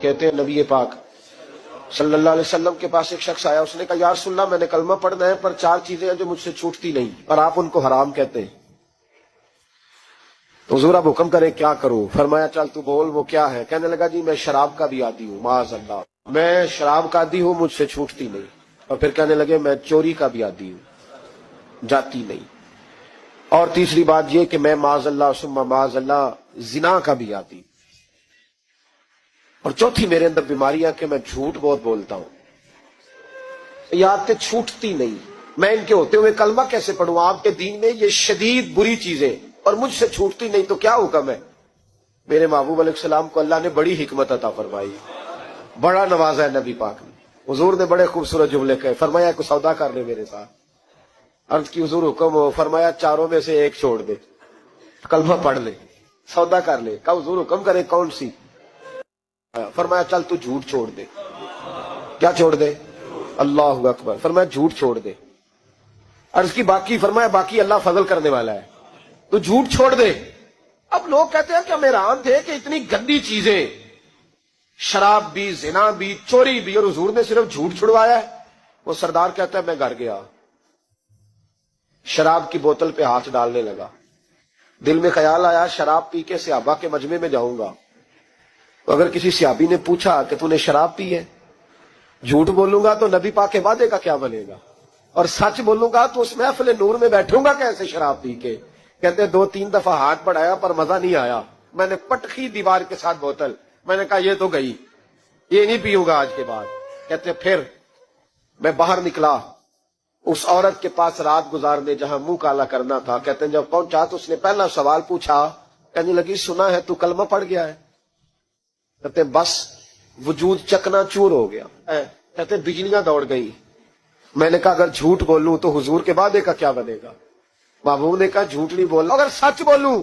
کہتے ہیں نبی پاک صلی اللہ علیہ وسلم کے پاس ایک شخص آیا، اس نے کہا یا رسول اللہ میں نے کلمہ پڑھنا ہے پر 4 چیزیں ہیں جو مجھ سے چھوٹتی نہیں اور آپ ان کو حرام کہتے ہیں، تو حضور آپ حکم کریں کیا کروں؟ فرمایا چل تو بول وہ کیا ہے؟ کہنے لگا جی میں شراب کا بھی عادی ہوں، معاذ اللہ، میں شراب کا عادی ہوں، مجھ سے چھوٹتی نہیں۔ اور پھر کہنے لگے میں چوری کا بھی عادی ہوں، جاتی نہیں۔ اور تیسری بات یہ کہ میں معاذ اللہ ثم معاذ اللہ زنا کا بھی عادی ہوں۔ اور چوتھی میرے اندر بیماری ہے کہ میں جھوٹ بہت بولتا ہوں، یہ عادتیں چھوٹتی نہیں، میں ان کے ہوتے ہوئے کلمہ کیسے پڑھوں؟ آپ کے دین میں یہ شدید بری چیزیں اور مجھ سے چھوٹتی نہیں، تو کیا حکم ہے؟ میرے محبوب علیہ السلام کو اللہ نے بڑی حکمت عطا فرمائی، بڑا نوازا ہے نبی پاک نے۔ حضور نے بڑے خوبصورت جملے کہے، فرمایا کوئی سودا کر لے میرے ساتھ۔ عرض کی حضور حکم ہو، فرمایا 4 میں سے ایک چھوڑ دے، کلمہ پڑھ لے، سودا کر لے۔ کہا حضور حکم کرے کون سی؟ فرمایا چل تو جھوٹ چھوڑ دے۔ کیا چھوڑ دے؟ اللہ اکبر۔ فرمایا جھوٹ چھوڑ دے۔ عرض کی باقی؟ فرمایا باقی اللہ فضل کرنے والا ہے، تو جھوٹ چھوڑ دے۔ اب لوگ کہتے ہیں کہ ہم حیران تھے کہ اتنی گندی چیزیں، شراب بھی، زنا بھی، چوری بھی، اور حضور نے صرف جھوٹ چھڑوایا ہے۔ وہ سردار کہتا ہے میں گھر گیا، شراب کی بوتل پہ ہاتھ ڈالنے لگا، دل میں خیال آیا شراب پی کے صحابہ کے مجمع میں جاؤں گا، تو اگر کسی صحابی نے پوچھا کہ تو نے شراب پی ہے، جھوٹ بولوں گا تو نبی پاک کے وعدے کا کیا بنے گا، اور سچ بولوں گا تو اس محفل نور میں بیٹھوں گا کیسے شراب پی کے؟ کہتے 2-3 دفعہ ہاتھ بڑھایا پر مزہ نہیں آیا، میں نے پٹخی دیوار کے ساتھ بوتل، میں نے کہا یہ تو گئی، یہ نہیں پیوں گا آج کے بعد۔ کہتے پھر میں باہر نکلا اس عورت کے پاس رات گزارنے جہاں منہ کالا کرنا تھا۔ کہتے ہیں جب پہنچا تو اس نے پہلا سوال پوچھا، کہنے لگی سنا ہے تو کلمہ پڑھ گیا ہے؟ کہتے ہیں بس وجود چکنا چور ہو گیا، کہتے ہیں بجلیاں دوڑ گئی۔ میں نے کہا اگر جھوٹ بولوں تو حضور کے وعدے کا کیا بنے گا؟ محبوب نے کہا جھوٹ نہیں بولنا، اگر سچ بولوں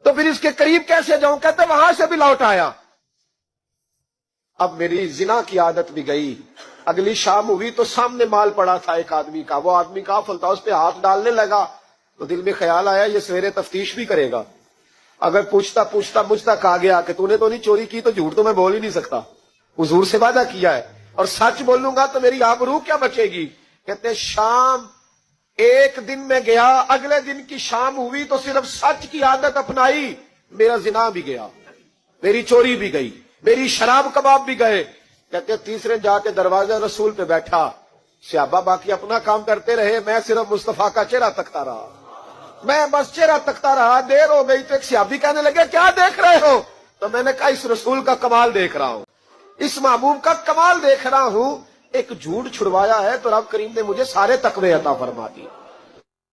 تو پھر اس کے قریب کیسے جاؤں؟ کہتے وہاں سے بھی لوٹ آیا۔ اب میری زنا کی عادت بھی گئی۔ اگلی شام ہوئی تو سامنے مال پڑا تھا ایک آدمی کا، وہ آدمی کافل تھا، اس پہ ہاتھ ڈالنے لگا تو دل میں خیال آیا یہ سویرے تفتیش بھی کرے گا، اگر پوچھتا پوچھتا مجھ تک آ گیا کہ تو نے تو نہیں چوری کی تو جھوٹ تو میں بول ہی نہیں سکتا، حضور سے وعدہ کیا ہے، اور سچ بولوں گا تو میری آبرو کیا بچے گی؟ کہتے شام ایک دن میں گیا، اگلے دن کی شام ہوئی تو صرف سچ کی عادت اپنائی، میرا زنا بھی گیا، میری چوری بھی گئی، میری شراب کباب بھی گئے۔ کہتے تیسرے جا کے دروازہ رسول پہ بیٹھا، صحابہ باقی اپنا کام کرتے رہے، میں صرف مصطفیٰ کا چہرہ تکتا رہا، میں بس چہرہ تکتا رہا۔ دیر ہو گئی تو ایک صحابی کہنے لگے کیا دیکھ رہے ہو؟ تو میں نے کہا اس رسول کا کمال دیکھ رہا ہوں، اس محبوب کا کمال دیکھ رہا ہوں، ایک جھوٹ چھڑوایا ہے تو رب کریم نے مجھے سارے تقوی عطا فرما دی۔